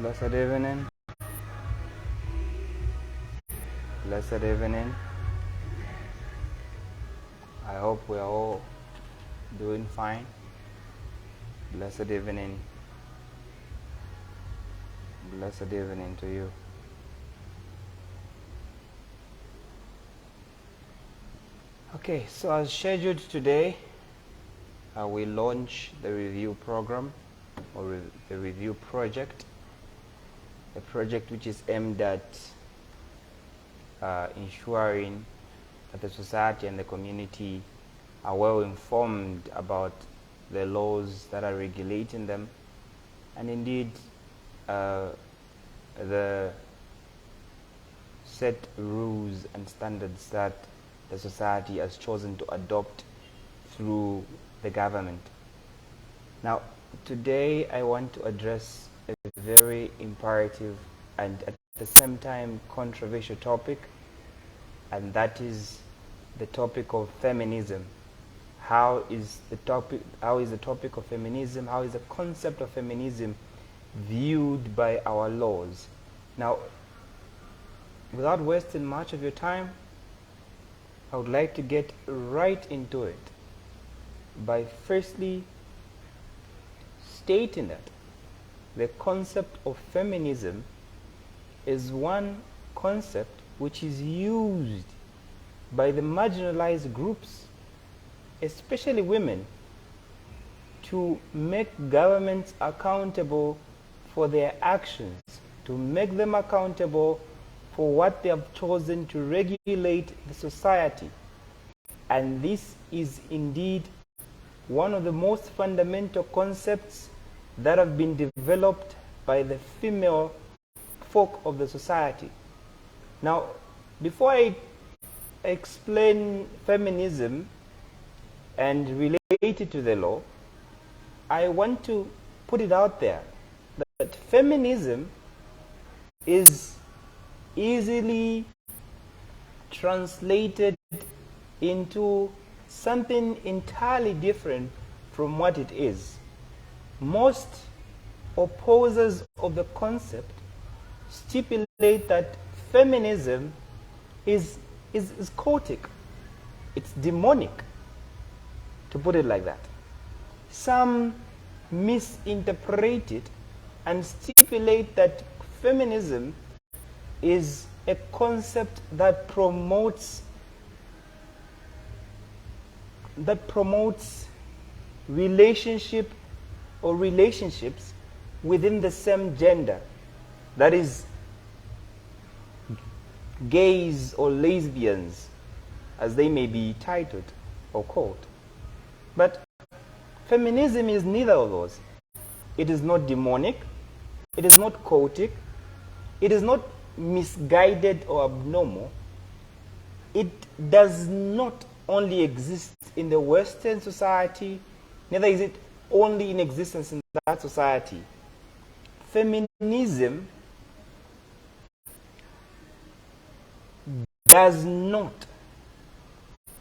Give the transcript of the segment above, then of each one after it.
Blessed evening. Blessed evening. I hope we are all doing fine. Blessed evening. Blessed evening to you. Okay, so as scheduled today, we launch the review program or the review project, a project which is aimed at ensuring that the society and the community are well informed about the laws that are regulating them, and indeed the set rules and standards that the society has chosen to adopt through the government. Now, today I want to address a very imperative and at the same time controversial topic, and that is the topic of feminism. How is the topic of feminism, how is the concept of feminism viewed by our laws? Now, without wasting much of your time, I would like to get right into it by firstly stating that the concept of feminism is one concept which is used by the marginalized groups, especially women, to make governments accountable for their actions, to make them accountable for what they have chosen to regulate the society. And this is indeed one of the most fundamental concepts that have been developed by the female folk of the society. Now, before I explain feminism and relate it to the law, I want to put it out there that feminism is easily translated into something entirely different from what it is. Most opposers of the concept stipulate that feminism is cultic, it's demonic, to put it like that. Some misinterpret it and stipulate that feminism is a concept that promotes relationship or relationships within the same gender, that is, gays or lesbians, as they may be titled or called. But feminism is neither of those. It is not demonic, it is not cultic, it is not misguided or abnormal. It does not only exist in the Western society, neither is it only in existence in that society. Feminism does not,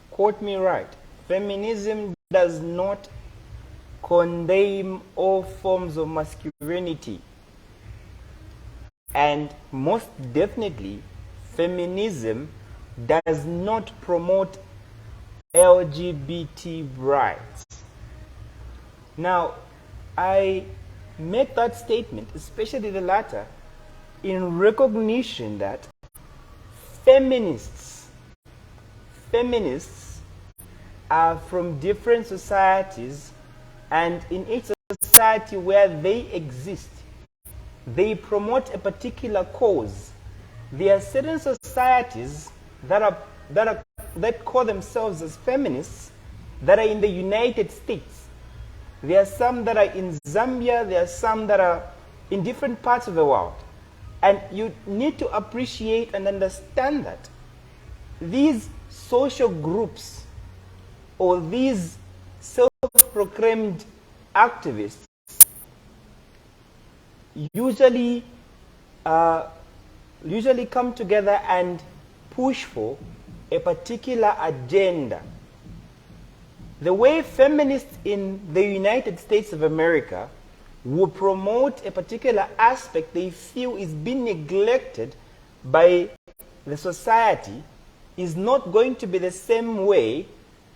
quote me right, feminism does not condemn all forms of masculinity. And most definitely, feminism does not promote LGBT rights. Now, I make that statement, especially the latter, in recognition that feminists are from different societies, and in each society where they exist, they promote a particular cause. There are certain societies that call themselves as feminists that are in the United States. There are some that are in Zambia, there are some that are in different parts of the world. And you need to appreciate and understand that these social groups or these self-proclaimed activists usually come together and push for a particular agenda. The way feminists in the United States of America will promote a particular aspect they feel is being neglected by the society is not going to be the same way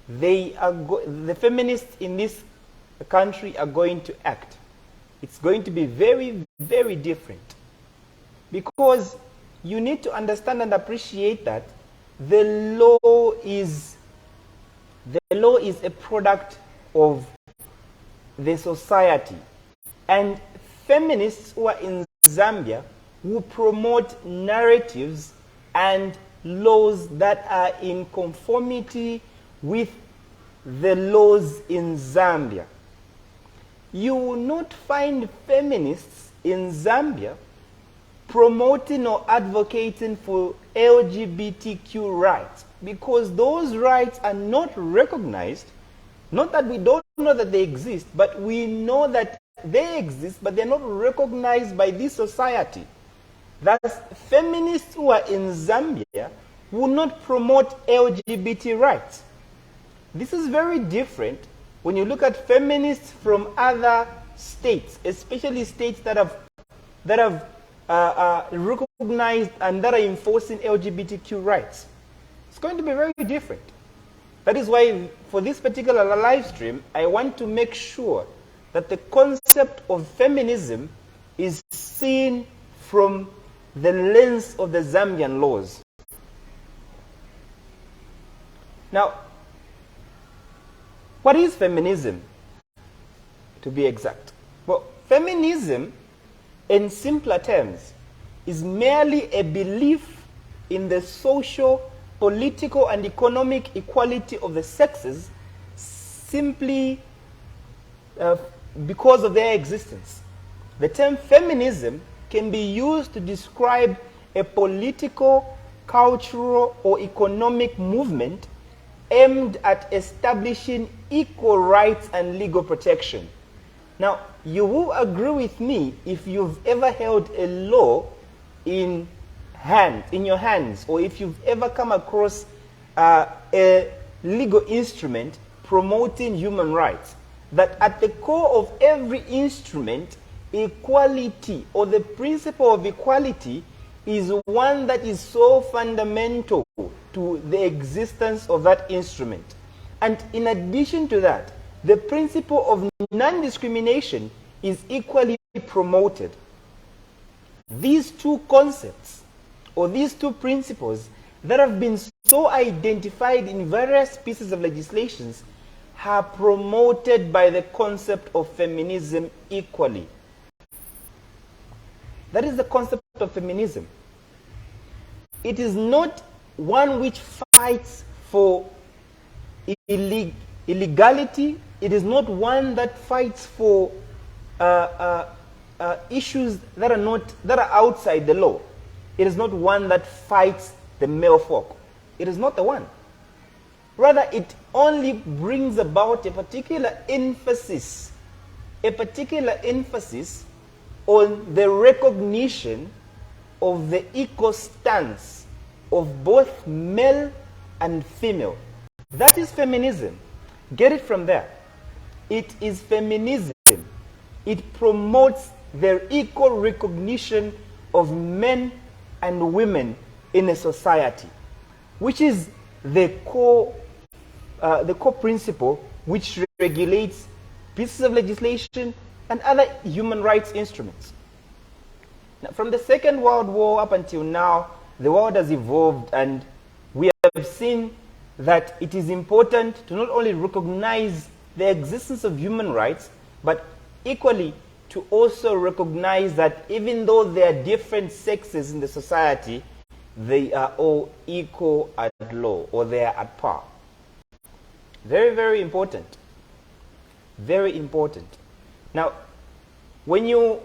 the feminists in this country are going to act. It's going to be very, very different. Because you need to understand and appreciate that the law is a product of the society. And feminists who are in Zambia will promote narratives and laws that are in conformity with the laws in Zambia. You will not find feminists in Zambia promoting or advocating for LGBTQ rights, because those rights are not recognized. Not that we don't know that they exist, but we know that they exist, but they're not recognized by this society. Thus, feminists who are in Zambia will not promote LGBT rights. This is very different when you look at feminists from other states, especially states that have recognized and that are enforcing LGBTQ rights. It's going to be very different. That is why for this particular live stream, I want to make sure that the concept of feminism is seen from the lens of the Zambian laws. Now, what is feminism, to be exact? Well, feminism, in simpler terms, is merely a belief in the social, political, and economic equality of the sexes simply because of their existence. The term feminism can be used to describe a political, cultural, or economic movement aimed at establishing equal rights and legal protection. Now, you will agree with me if you've ever held a law in your hands, or if you've ever come across a legal instrument promoting human rights, that at the core of every instrument, equality, or the principle of equality, is one that is so fundamental to the existence of that instrument. And in addition to that, the principle of non-discrimination is equally promoted. These two concepts, or these two principles that have been so identified in various pieces of legislations, are promoted by the concept of feminism equally. That is the concept of feminism. It is not one which fights for illegality. It is not one that fights for issues that are outside the law. It is not one that fights the male folk. It is not the one. Rather, it only brings about a particular emphasis on the recognition of the equal stance of both male and female. That is feminism. Get it from there. It is feminism. It promotes their equal recognition of men and women in a society, which is the core principle which regulates pieces of legislation and other human rights instruments. Now, from the Second World War up until now, the world has evolved, and we have seen that it is important to not only recognize the existence of human rights, but equally to also recognize that even though there are different sexes in the society, they are all equal at law, or they are at par. Very, very important. Very important. Now, when you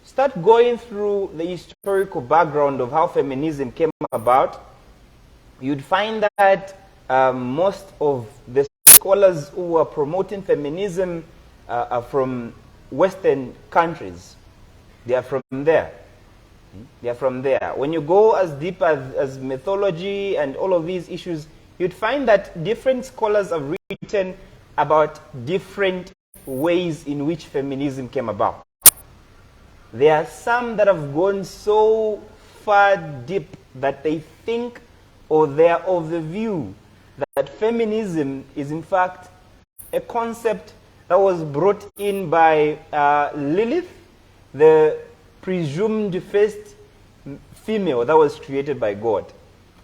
start going through the historical background of how feminism came about, you'd find that most of the scholars who are promoting feminism are from Western countries. They are from there. They are from there. When you go as deep as mythology and all of these issues, you'd find that different scholars have written about different ways in which feminism came about. There are some that have gone so far deep that they think, or they are of the view that feminism is in fact a concept that was brought in by Lilith, the presumed first female that was created by God.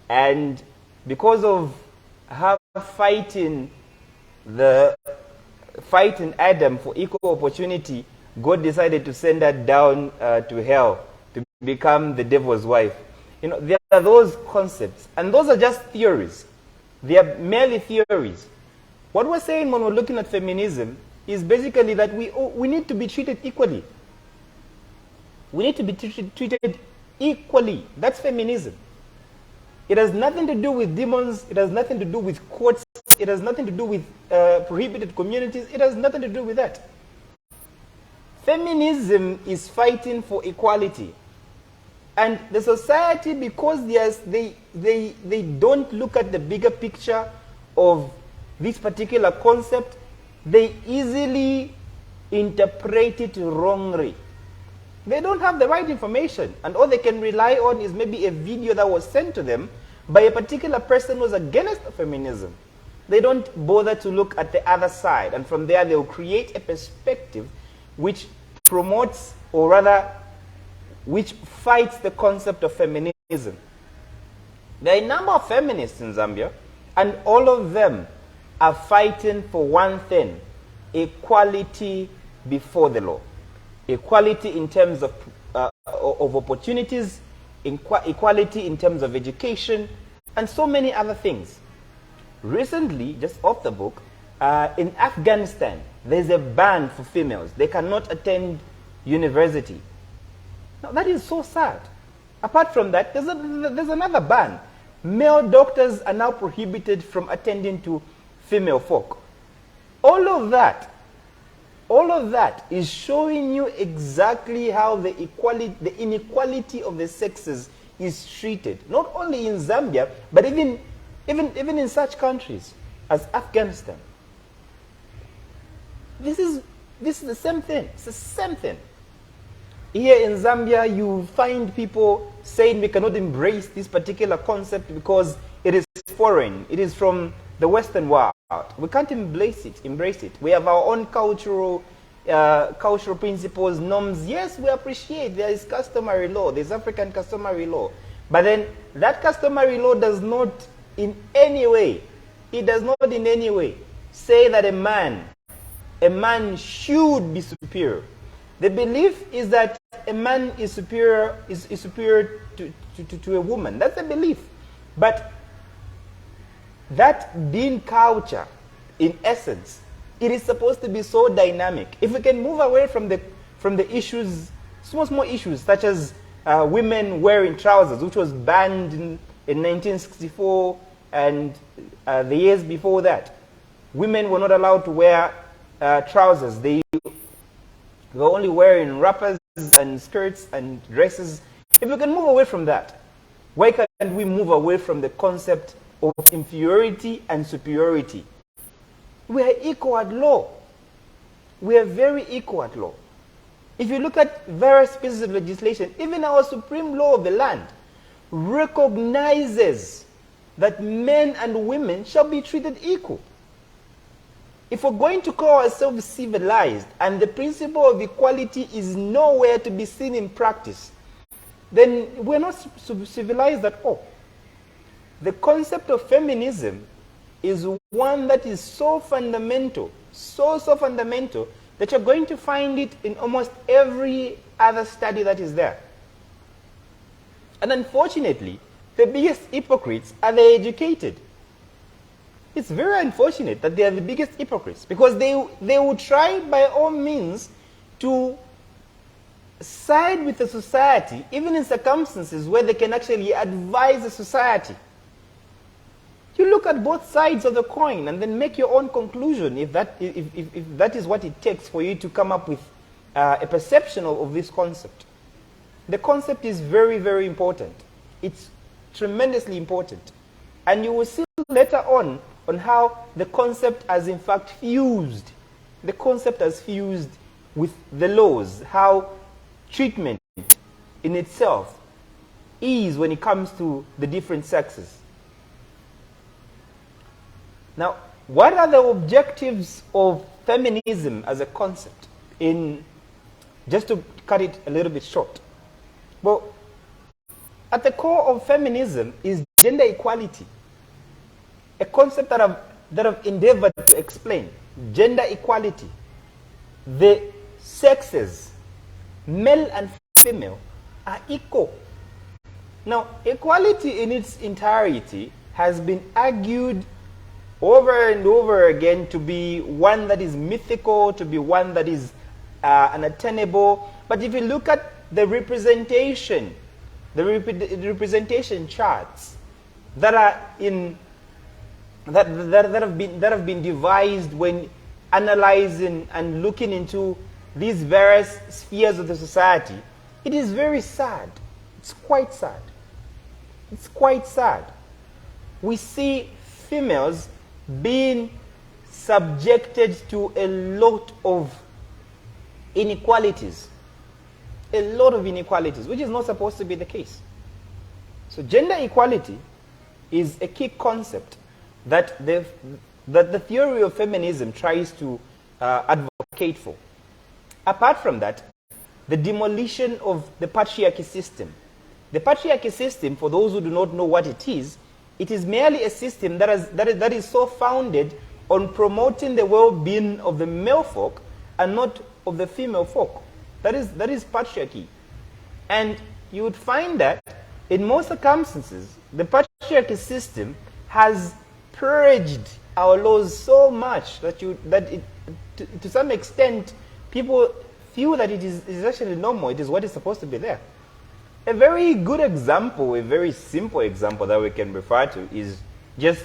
And because of her fighting Adam for equal opportunity, God decided to send her down to hell to become the devil's wife. You know, there are those concepts, and those are just theories. They are merely theories. What we're saying when we're looking at feminism is basically that we need to be treated equally. We need to be treated equally. That's feminism. It has nothing to do with demons. It has nothing to do with courts. It has nothing to do with prohibited communities. It has nothing to do with that. Feminism is fighting for equality. And the society, because they don't look at the bigger picture of this particular concept, they easily interpret it wrongly. They don't have the right information, and all they can rely on is maybe a video that was sent to them by a particular person who was against feminism. They don't bother to look at the other side, and from there they will create a perspective which promotes, or rather, which fights the concept of feminism. There are a number of feminists in Zambia, and all of them are fighting for one thing: equality before the law. Equality in terms of opportunities, equality in terms of education, and so many other things. Recently, just off the book, in Afghanistan, there's a ban for females. They cannot attend university. Now, that is so sad. Apart from that, there's another ban. Male doctors are now prohibited from attending to female folk. All of that is showing you exactly how the inequality of the sexes is treated, not only in Zambia, but even in such countries as Afghanistan. This is the same thing. It's the same thing. Here in Zambia, you find people saying we cannot embrace this particular concept because it is foreign. It is from the Western world. We can't embrace it. We have our own cultural principles, norms. Yes, we appreciate there is customary law. There's African customary law. But then that customary law does not in any way, say that a man should be superior. The belief is that a man is superior to a woman. That's a belief. But that being culture, in essence, it is supposed to be so dynamic. If we can move away from the issues, small issues, such as women wearing trousers, which was banned in 1964 and the years before that. Women were not allowed to wear trousers. They were only wearing wrappers and skirts and dresses. If we can move away from that, why can't we move away from the concept of inferiority and superiority? We are equal at law. We are very equal at law. If you look at various pieces of legislation, even our supreme law of the land recognizes that men and women shall be treated equal. If we're going to call ourselves civilized and the principle of equality is nowhere to be seen in practice, then we're not civilized at all. The concept of feminism is one that is so fundamental, so fundamental, that you're going to find it in almost every other study that is there. And unfortunately, the biggest hypocrites are the educated. It's very unfortunate that they are the biggest hypocrites, because they will try by all means to side with the society, even in circumstances where they can actually advise the society. You look at both sides of the coin and then make your own conclusion if that is what it takes for you to come up with a perception of this concept. The concept is very, very important. It's tremendously important. And you will see later on how the concept has in fact fused. The concept has fused with the laws, how treatment in itself is when it comes to the different sexes. Now, what are the objectives of feminism as a concept? Just to cut it a little bit short. Well, at the core of feminism is gender equality, a concept that I've endeavored to explain. Gender equality. The sexes, male and female, are equal. Now, equality in its entirety has been argued over and over again to be one that is mythical, to be one that is unattainable. But if you look at the representation, the representation charts that are in that have been devised when analyzing and looking into these various spheres of the society, it is very sad. It's quite sad. It's quite sad. We see females being subjected to a lot of inequalities. A lot of inequalities, which is not supposed to be the case. So gender equality is a key concept that the theory of feminism tries to advocate for. Apart from that, the demolition of the patriarchy system. The patriarchy system, for those who do not know what it is merely a system that is so founded on promoting the well-being of the male folk and not of the female folk. That is patriarchy. And you would find that in most circumstances, the patriarchy system has purged our laws so much that to some extent, people feel that it is actually normal. It is what is supposed to be there. A very good example, a very simple example that we can refer to is just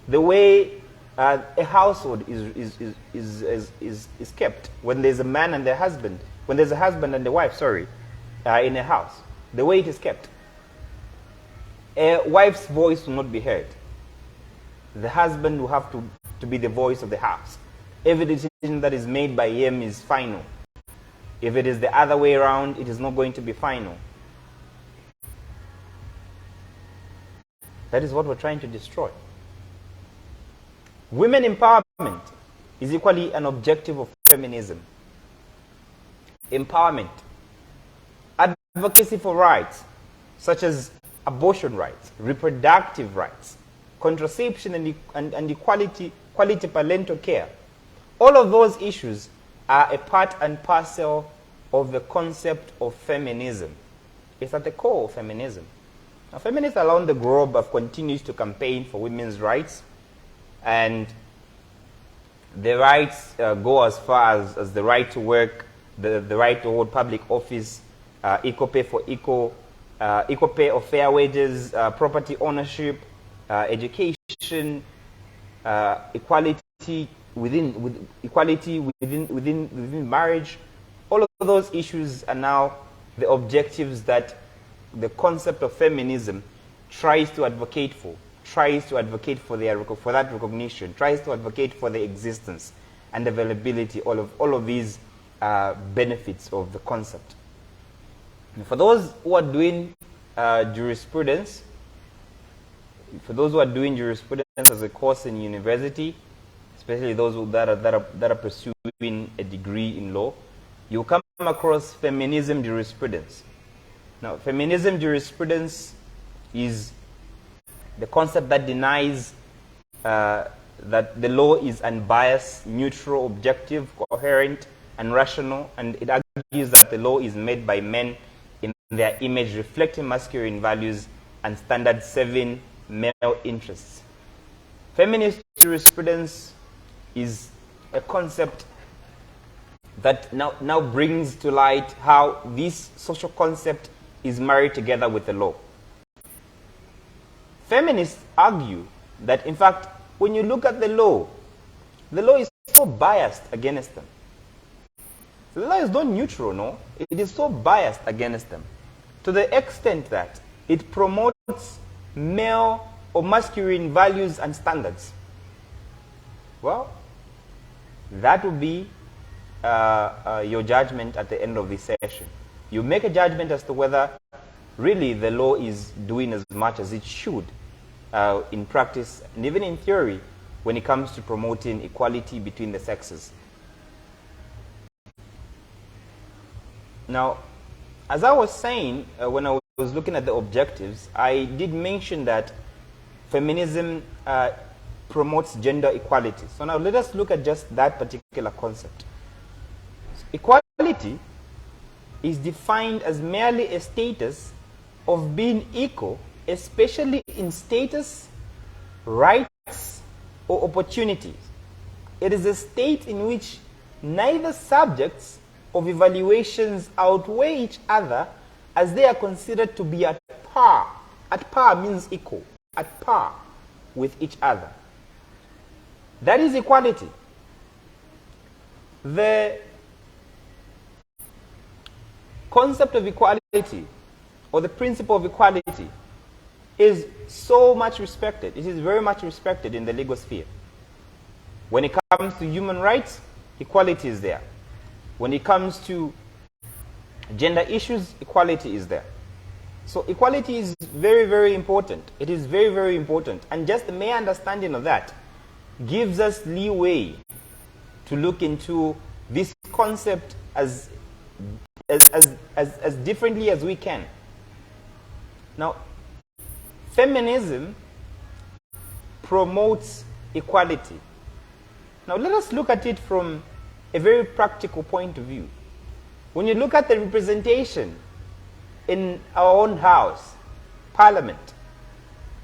the way a household is kept when there's a man and a husband, when there's a husband and a wife, in a house. The way it is kept. A wife's voice will not be heard. The husband will have to be the voice of the house. Every decision that is made by him is final. If it is the other way around, it is not going to be final. That is what we're trying to destroy. Women empowerment is equally an objective of feminism. Empowerment. Advocacy for rights, such as abortion rights, reproductive rights, contraception and quality parental care. All of those issues are a part and parcel of the concept of feminism. It's at the core of feminism. Now, feminists around the globe have continued to campaign for women's rights, and the rights go as far as the right to work, the right to hold public office, equal pay for equal pay or fair wages, property ownership, education, equality within marriage. All of those issues are now the objectives that the concept of feminism tries to advocate for, that recognition, tries to advocate for the existence and availability, all of these benefits of the concept. And for those who are doing jurisprudence, as a course in university, especially those that are pursuing a degree in law, you come across feminism jurisprudence. Now, feminism jurisprudence is the concept that denies that the law is unbiased, neutral, objective, coherent, and rational, and it argues that the law is made by men in their image, reflecting masculine values and standards serving male interests. Feminist jurisprudence is a concept that now brings to light how this social concept is married together with the law. Feminists argue that, in fact, when you look at the law is so biased against them. The law is not neutral, no? It is so biased against them, to the extent that it promotes male or masculine values and standards. Well, that will be your judgment at the end of this session. You make a judgment as to whether really the law is doing as much as it should in practice and even in theory when it comes to promoting equality between the sexes. Now, as I was saying when I was looking at the objectives, I did mention that feminism promotes gender equality. So now let us look at just that particular concept. Equality is defined as merely a status of being equal, especially in status, rights, or opportunities. It is a state in which neither subjects of evaluations outweigh each other as they are considered to be at par. At par means equal, at par with each other. That is equality. The concept of equality, or the principle of equality, is so much respected. It is very much respected in the legal sphere. When it comes to human rights, equality is there. When it comes to gender issues, equality is there. So equality is very, very important. It is very, very important. And just the mere understanding of that gives us leeway to look into this concept as differently as we can. Now, feminism promotes equality. Now, let us look at it from a very practical point of view. When you look at the representation in our own house, parliament,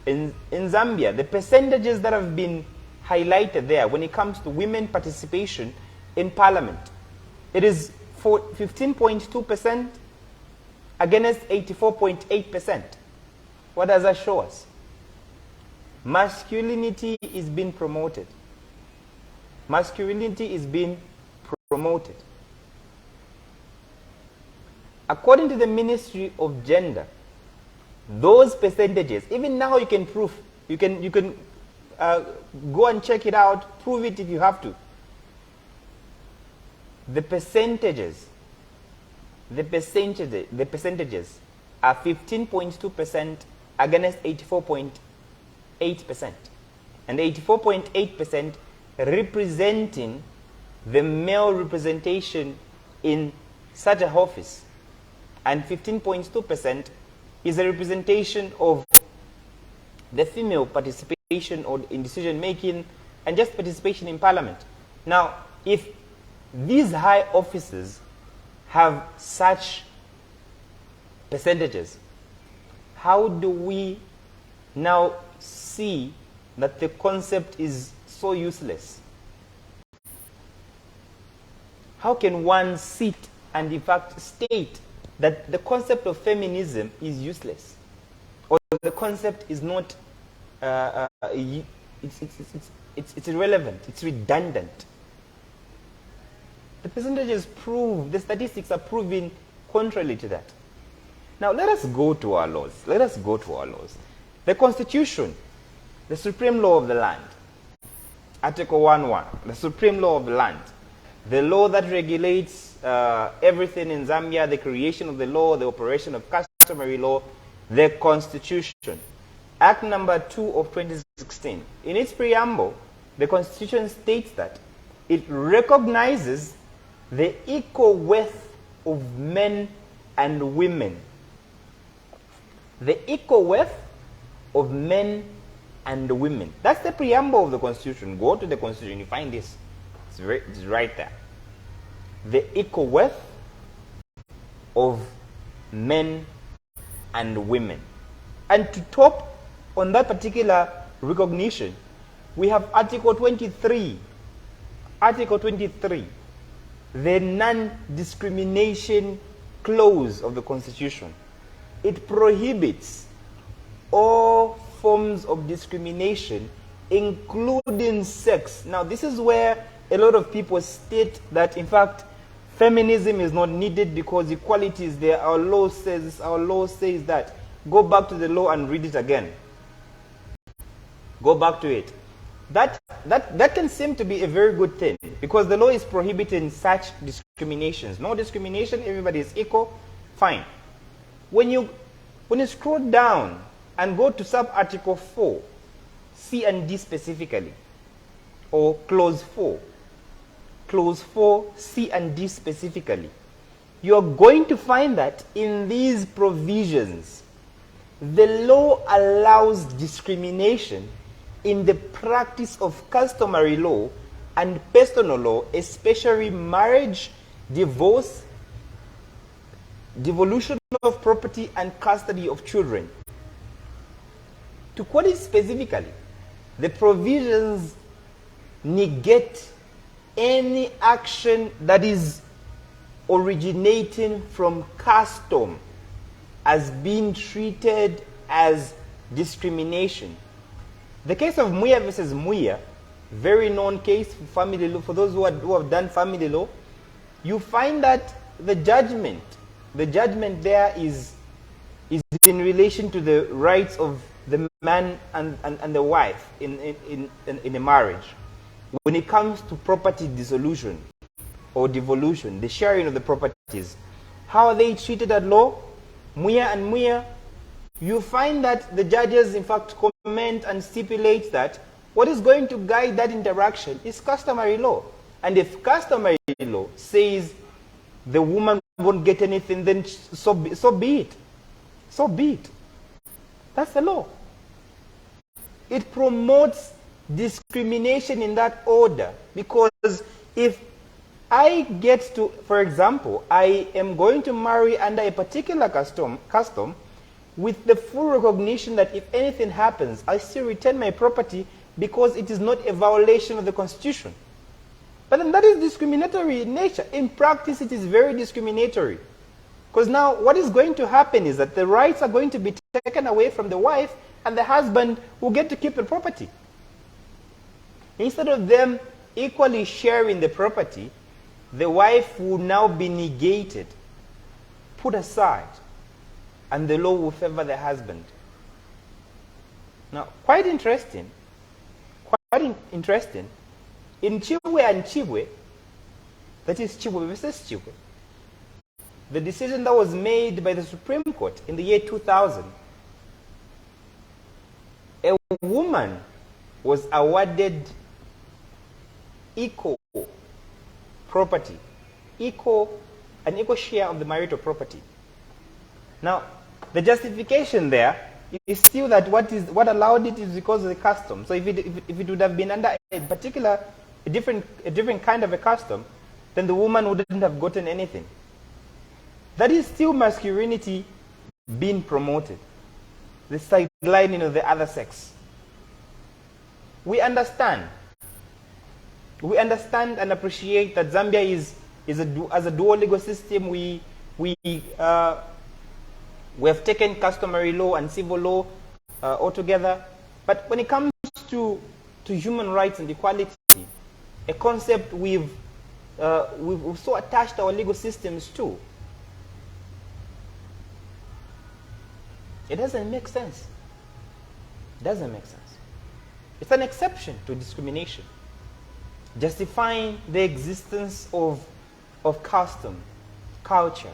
in Zambia, the percentages that have been highlighted there when it comes to women participation in parliament, it is 15.2% against 84.8%. What does that show us? Masculinity is being promoted. Masculinity is being promoted. According to the Ministry of Gender, those percentages, even now you can prove, you can go and check it out, prove it if you have to. The percentages are 15.2% against 84.8%. And 84.8% representing the male representation in such an office. And 15.2% is a representation of the female participation or in decision making and just participation in parliament. Now, if these high offices have such percentages, how do we now see that the concept is so useless? How can one sit and in fact state that the concept of feminism is useless, or the concept is not it's irrelevant, it's redundant? The percentages prove, the statistics are proving contrary to that. Now let us go to our laws. Let us go to our laws. The Constitution, the supreme law of the land. Article 1.1, the supreme law of the land. The law that regulates everything in Zambia, the creation of the law, the operation of customary law, the Constitution. Act number 2 of 2016. In its preamble, the Constitution states that it recognizes the equal worth of men and women. The equal worth of men and women. That's the preamble of the Constitution. Go to the Constitution, you find this. It's right there. The equal worth of men and women. And to top on that particular recognition, we have Article 23. Article 23, the non-discrimination clause of the Constitution. It prohibits all forms of discrimination, including sex. Now, this is where a lot of people state that, in fact, feminism is not needed because equality is there. Our law says that. Go back to the law and read it again. Go back to it. That can seem to be a very good thing because the law is prohibiting such discriminations. No discrimination, everybody is equal. Fine. When you scroll down and go to sub-article 4, C and D specifically, or clause 4, C and D specifically, you're going to find that in these provisions, the law allows discrimination in the practice of customary law and personal law, especially marriage, divorce, devolution of property, and custody of children. To quote it specifically, the provisions negate any action that is originating from custom as being treated as discrimination. The case of Muya versus Muya, very known case for family law, for those who have done family law, you find that the judgment there is in relation to the rights of the man and the wife in a marriage. When it comes to property dissolution or devolution, the sharing of the properties, how are they treated at law? Muya and Muya, you find that the judges in fact comment and stipulate that what is going to guide that interaction is customary law. And if customary law says the woman won't get anything, then so be it. So be it. That's the law. It promotes discrimination in that order, because if I get to, for example, I am going to marry under a particular custom with the full recognition that if anything happens, I still retain my property because it is not a violation of the Constitution. But then that is discriminatory in nature. In practice, it is very discriminatory. Because now what is going to happen is that the rights are going to be taken away from the wife, and the husband will get to keep the property. Instead of them equally sharing the property, the wife will now be negated, put aside, and the law will favor the husband. Now, quite interesting. In Chibwe and Chibwe, that is Chibwe versus Chibwe, the decision that was made by the Supreme Court in the year 2000, a woman was awarded equal property, an equal share of the marital property. Now, the justification there is still that what allowed it is because of the custom. So if it would have been under a different kind of a custom, then the woman wouldn't have gotten anything. That is still masculinity being promoted, the sidelining of the other sex. We understand and appreciate that Zambia is as a dual legal system. We have taken customary law and civil law altogether. But when it comes to human rights and equality, a concept we've so attached our legal systems to, it doesn't make sense. It doesn't make sense. It's an exception to discrimination, justifying the existence of custom, culture.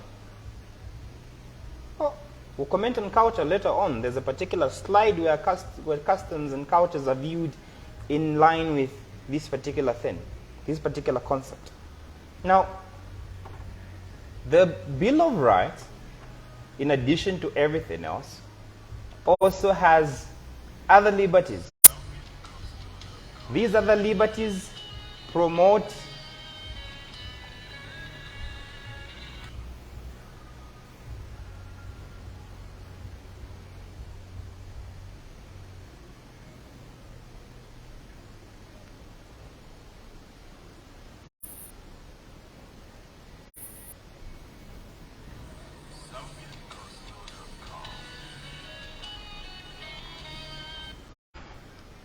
Well, we'll comment on culture later on. There's a particular slide where customs and cultures are viewed in line with this particular thing, this particular concept. Now, the Bill of Rights, in addition to everything else, also has other liberties. These other liberties promote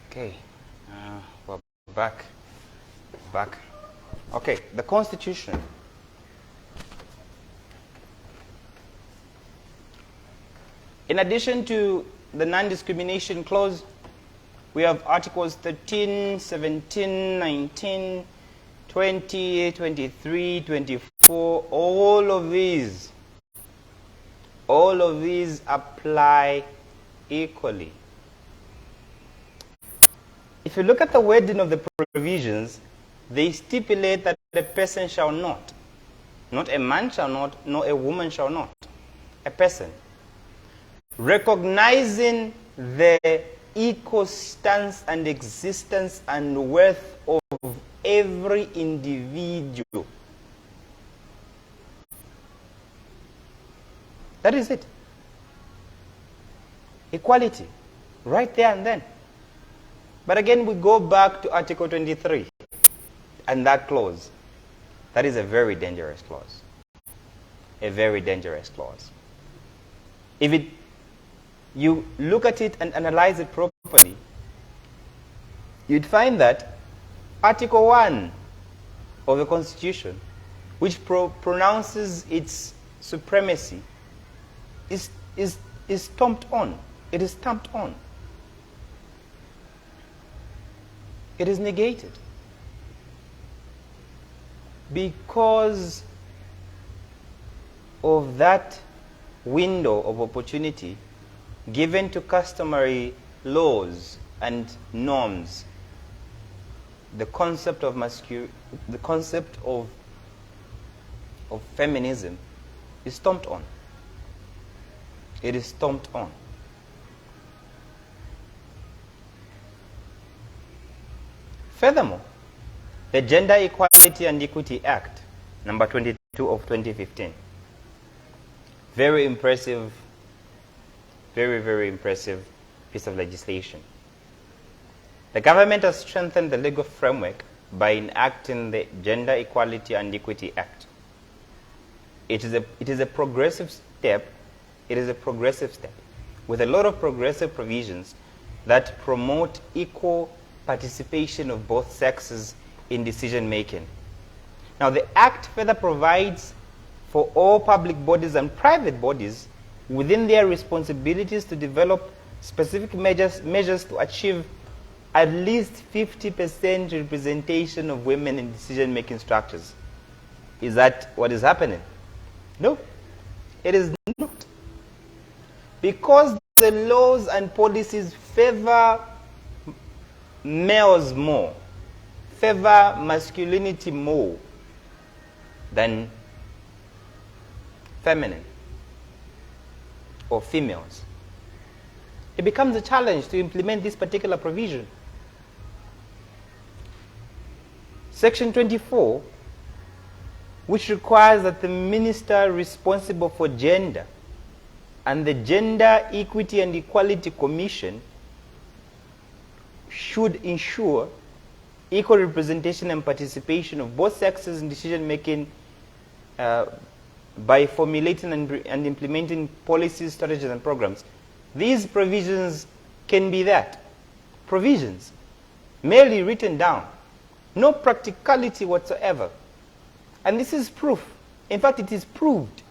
Okay, we're back. Okay, the Constitution. In addition to the non-discrimination clause, we have Articles 13, 17, 19, 20, 23, 24. All of these All of these apply equally. If you look at the wording of the provisions, they stipulate that a person shall not a man shall not, nor a woman shall not, a person, recognizing the equal stance and existence and worth of every individual. That is it. Equality, right there and then. But again, we go back to Article 23 and that clause. That is a very dangerous clause. A very dangerous clause. If you look at it and analyze it properly, you'd find that Article 1 of the Constitution, which pronounces its supremacy, is stomped on. It is stamped on. It is negated. Because of that window of opportunity given to customary laws and norms, the concept of feminism is stomped on. It is stomped on. Furthermore, the Gender Equality and Equity Act, number 22 of 2015, very impressive, very, very impressive piece of legislation. The government has strengthened the legal framework by enacting the Gender Equality and Equity Act. It is a progressive step. It is a progressive step with a lot of progressive provisions that promote equal participation of both sexes in decision making. Now, the Act further provides for all public bodies and private bodies within their responsibilities to develop specific measures to achieve at least 50% representation of women in decision making structures. Is that what is happening? No, it is not. Because the laws and policies favor males more, favor masculinity more than feminine or females, it becomes a challenge to implement this particular provision. Section 24, which requires that the minister responsible for gender and the Gender Equity and Equality Commission should ensure equal representation and participation of both sexes in decision-making by formulating and implementing policies, strategies, and programs. These provisions can be that. Provisions, merely written down. No practicality whatsoever. And this is proof. In fact, it is proved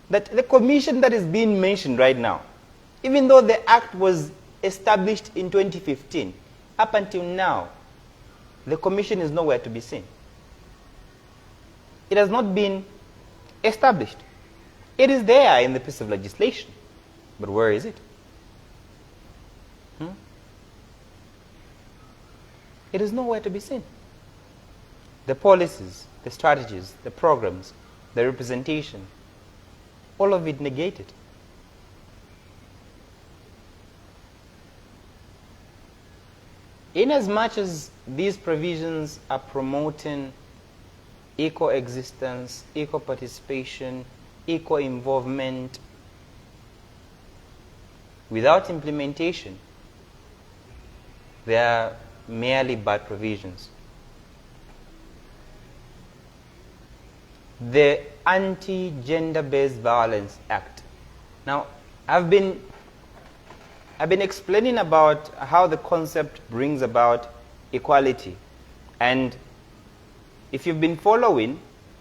that the commission that is being mentioned right now, even though the Act was established in 2015, up until now, the commission is nowhere to be seen. It has not been established. It is there in the piece of legislation, but where is it? It is nowhere to be seen. The policies, the strategies, the programs, the representation, all of it negated. Inasmuch as these provisions are promoting equal existence, equal participation, equal involvement, without implementation, they are merely bad provisions. The Anti-Gender-Based Violence Act. Now, I've been explaining about how the concept brings about equality. And if you've been following,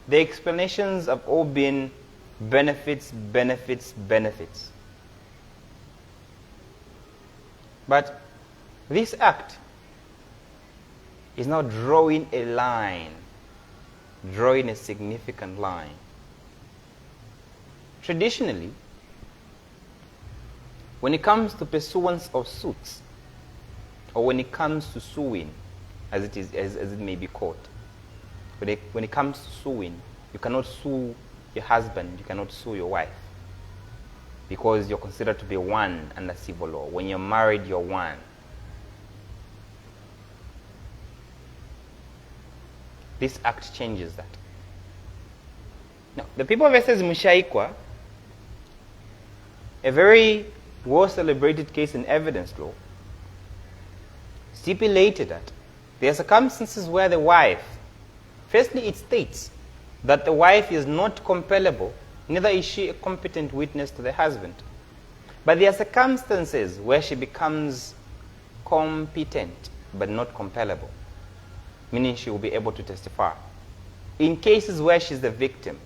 the explanations have all been benefits, benefits, benefits. But this act is now drawing a line, drawing a significant line. traditionally, when it comes to pursuance of suits, or when it comes to suing, as it may be called, when it comes to suing, you cannot sue your husband, you cannot sue your wife, because you're considered to be one under civil law. When you're married, you're one. This act changes that. Now, the People versus Mushaikwa, a very well-celebrated case in evidence law, stipulated that there are circumstances where the wife, firstly, it states that the wife is not compellable, neither is she a competent witness to the husband. But there are circumstances where she becomes competent but not compellable, meaning she will be able to testify. In cases where she's the victim,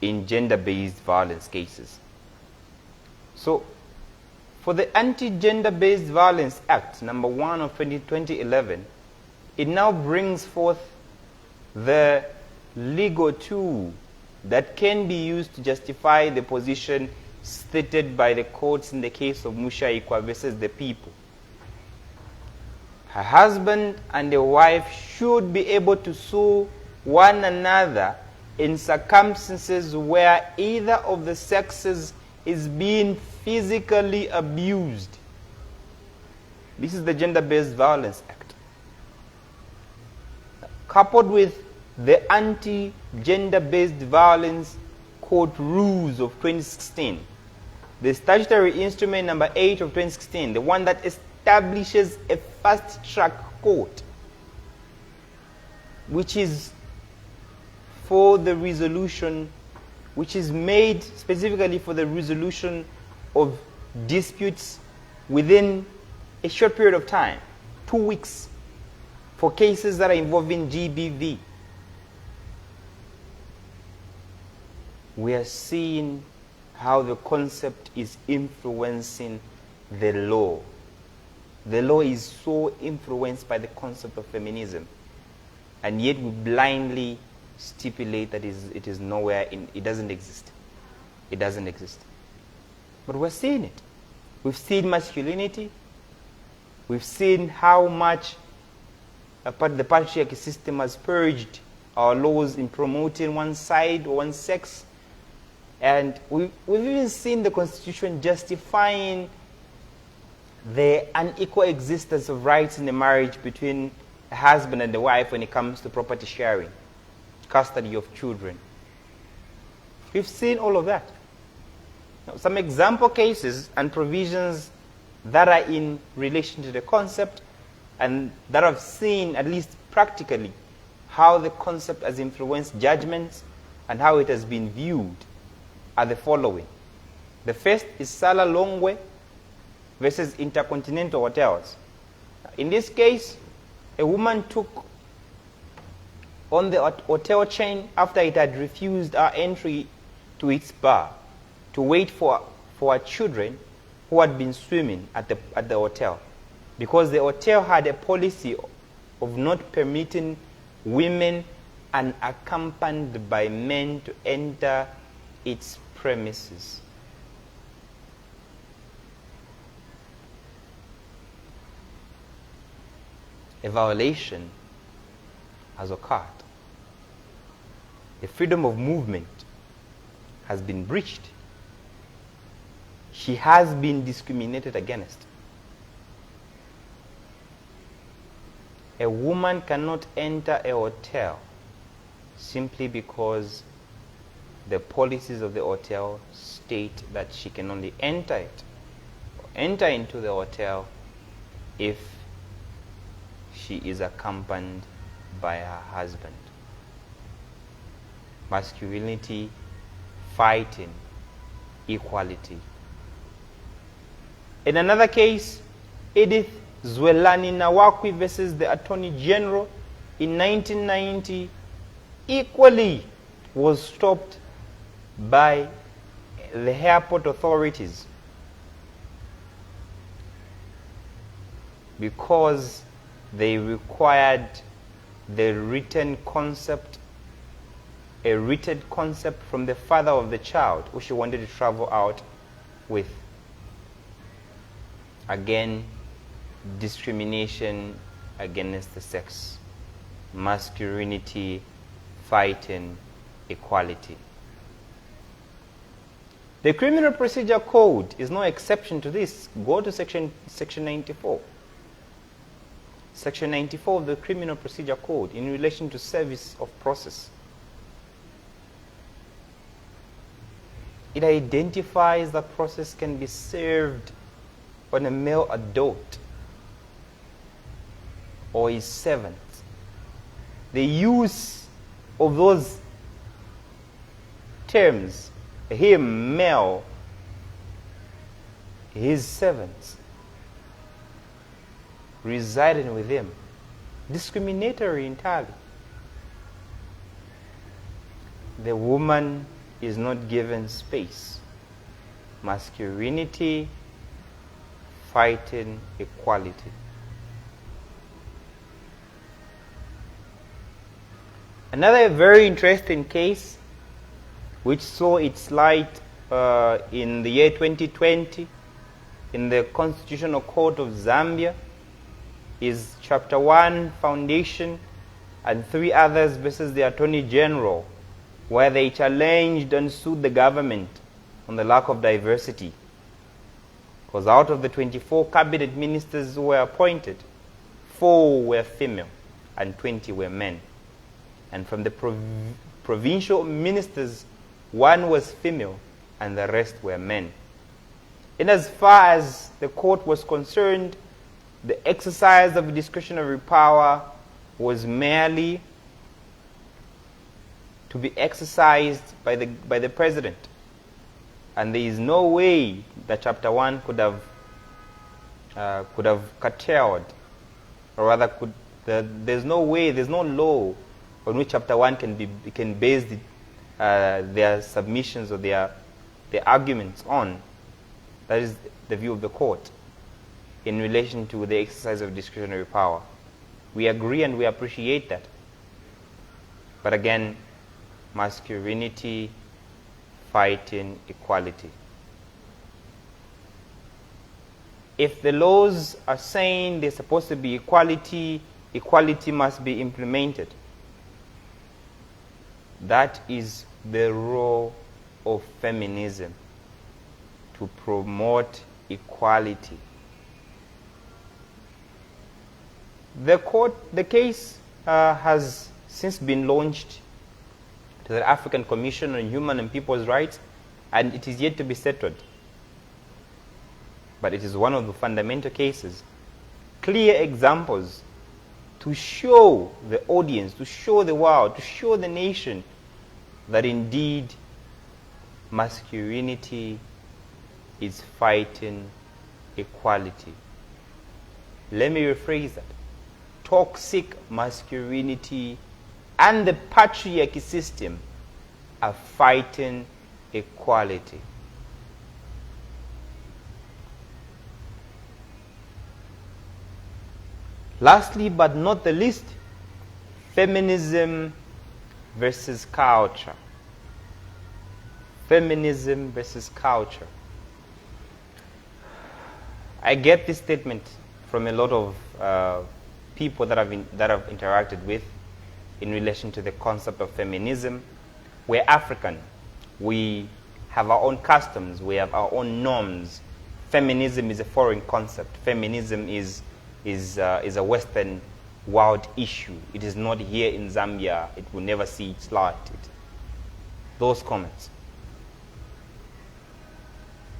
in gender-based violence cases. So, for the Anti-Gender-Based Violence Act, number 1 of 2011, it now brings forth the legal tool that can be used to justify the position stated by the courts in the case of Mushaikwa versus the people. Her husband and the wife should be able to sue one another in circumstances where either of the sexes is being physically abused. This is the Gender-Based Violence Act. Coupled with the Anti-Gender-Based Violence Court Rules of 2016, the statutory instrument number 8 of 2016, the one that establishes a fast-track court, which is for the resolution, which is made specifically for the resolution of disputes within a short period of time, 2 weeks, for cases that are involving GBV. We are seeing how the concept is influencing the law. The law is so influenced by the concept of feminism, and yet we blindly stipulate that it is nowhere in, it doesn't exist. It doesn't exist. But we're seeing it. We've seen masculinity. We've seen how much the patriarchy system has purged our laws in promoting one side or one sex. And we've even seen the Constitution justifying the unequal existence of rights in the marriage between a husband and a wife when it comes to property sharing, custody of children. We've seen all of that. Now, some example cases and provisions that are in relation to the concept and that have seen, at least practically, how the concept has influenced judgments and how it has been viewed are the following. The first is Sala Longwe versus Intercontinental Hotels. In this case, a woman took on the hotel chain after it had refused our entry to its bar to wait for our children who had been swimming at the hotel, because the hotel had a policy of not permitting women unaccompanied by men to enter its premises. A violation has occurred. The freedom of movement has been breached. She has been discriminated against. A woman cannot enter a hotel simply because the policies of the hotel state that she can only enter it, or enter into the hotel if she is accompanied by her husband. Masculinity fighting equality. In another case, Edith Zwelani Nawakwi versus the Attorney General in 1990 equally was stopped by the airport authorities because they required the written concept a written concept from the father of the child who she wanted to travel out with. Again, discrimination against the sex, masculinity fighting equality. The Criminal Procedure Code is no exception to this. Go to section 94. Section 94 of the Criminal Procedure Code in relation to service of process. It identifies that process can be served on a male adult or his servant. The use of those terms, him, male, his servants, residing with him, discriminatory entirely. The woman is not given space. Masculinity fighting equality. Another very interesting case which saw its light in the year 2020 in the Constitutional Court of Zambia is Chapter 1 Foundation and 3 others versus the Attorney General, where they challenged and sued the government on the lack of diversity. Because out of the 24 cabinet ministers who were appointed, 4 were female and 20 were men. And from the provincial ministers, 1 was female and the rest were men. And as far as the court was concerned, the exercise of discretionary power was merely to be exercised by the president. And there is no way that Chapter 1 could have curtailed, or rather there's no way, there's no law on which Chapter 1 can base their submissions or their arguments on. That is the view of the court in relation to the exercise of discretionary power. We agree and we appreciate that. But again, masculinity fighting equality. If the laws are saying there's supposed to be equality, equality must be implemented. That is the role of feminism, to promote equality. The case has since been launched to the African Commission on Human and People's Rights, and it is yet to be settled. But it is one of the fundamental cases, clear examples to show the audience, to show the world, to show the nation that indeed masculinity is fighting equality. Let me rephrase that. Toxic masculinity and the patriarchy system are fighting equality. Lastly, but not the least, feminism versus culture. Feminism versus culture. I get this statement from a lot of people that I've interacted with in relation to the concept of feminism. We're African. We have our own customs. We have our own norms. Feminism is a foreign concept. Feminism is a Western world issue. It is not here in Zambia. It will never see its light. Those comments.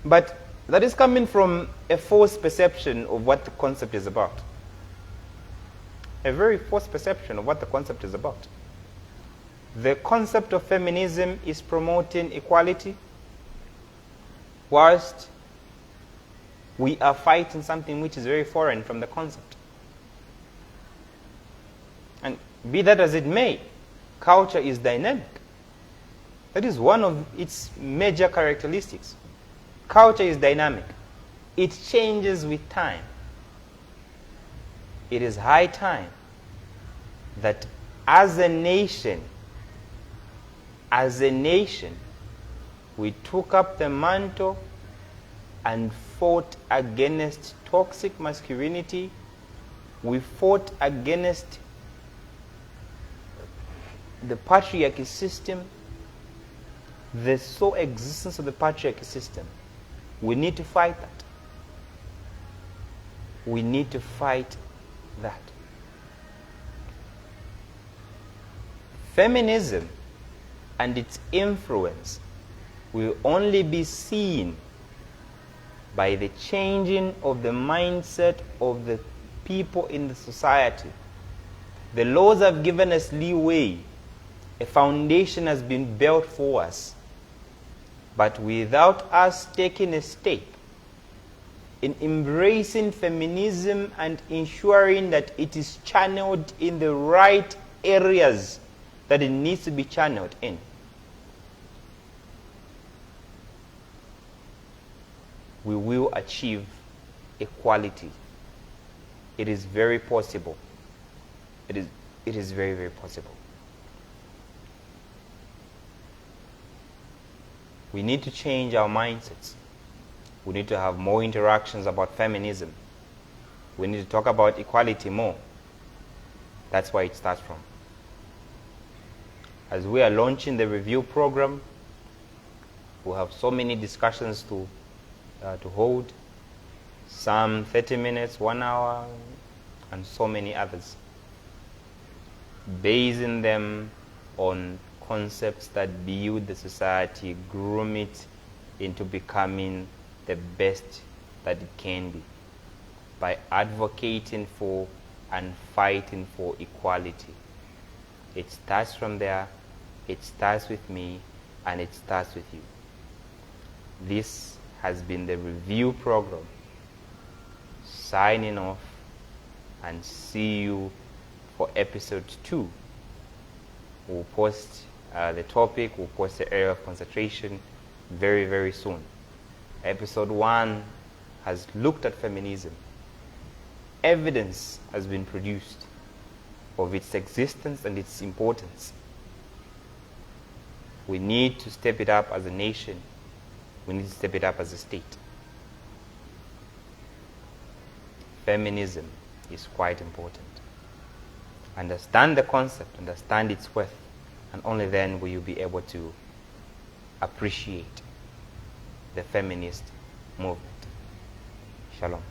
But that is coming from a false perception of what the concept is about. A very false perception of what the concept is about. The concept of feminism is promoting equality, whilst we are fighting something which is very foreign from the concept. And be that as it may, culture is dynamic. That is one of its major characteristics. Culture is dynamic. It changes with time. It is high time that as a nation as a nation, we took up the mantle and fought against toxic masculinity. We fought against the patriarchy system, the sole existence of the patriarchy system. We need to fight that. We need to fight that. Feminism and its influence will only be seen by the changing of the mindset of the people in the society. The laws have given us leeway. A foundation has been built for us. But without us taking a step in embracing feminism and ensuring that it is channeled in the right areas that it needs to be channeled in, we will achieve equality. It is very possible. It is very, very possible. We need to change our mindsets. We need to have more interactions about feminism. We need to talk about equality more. That's where it starts from. As we are launching the review program, we have so many discussions to hold. Some 30 minutes, 1 hour, and so many others. Basing them on concepts that build the society, groom it into becoming the best that it can be, by advocating for and fighting for equality. It starts from there, it starts with me, and it starts with you. This has been the review program. Signing off, and see you for episode 2. We'll post the topic, we'll post the area of concentration very, very soon. Episode 1 has looked at feminism. Evidence has been produced of its existence and its importance. We need to step it up as a nation. We need to step it up as a state. Feminism is quite important. Understand the concept, understand its worth, and only then will you be able to appreciate the feminist movement. Shalom.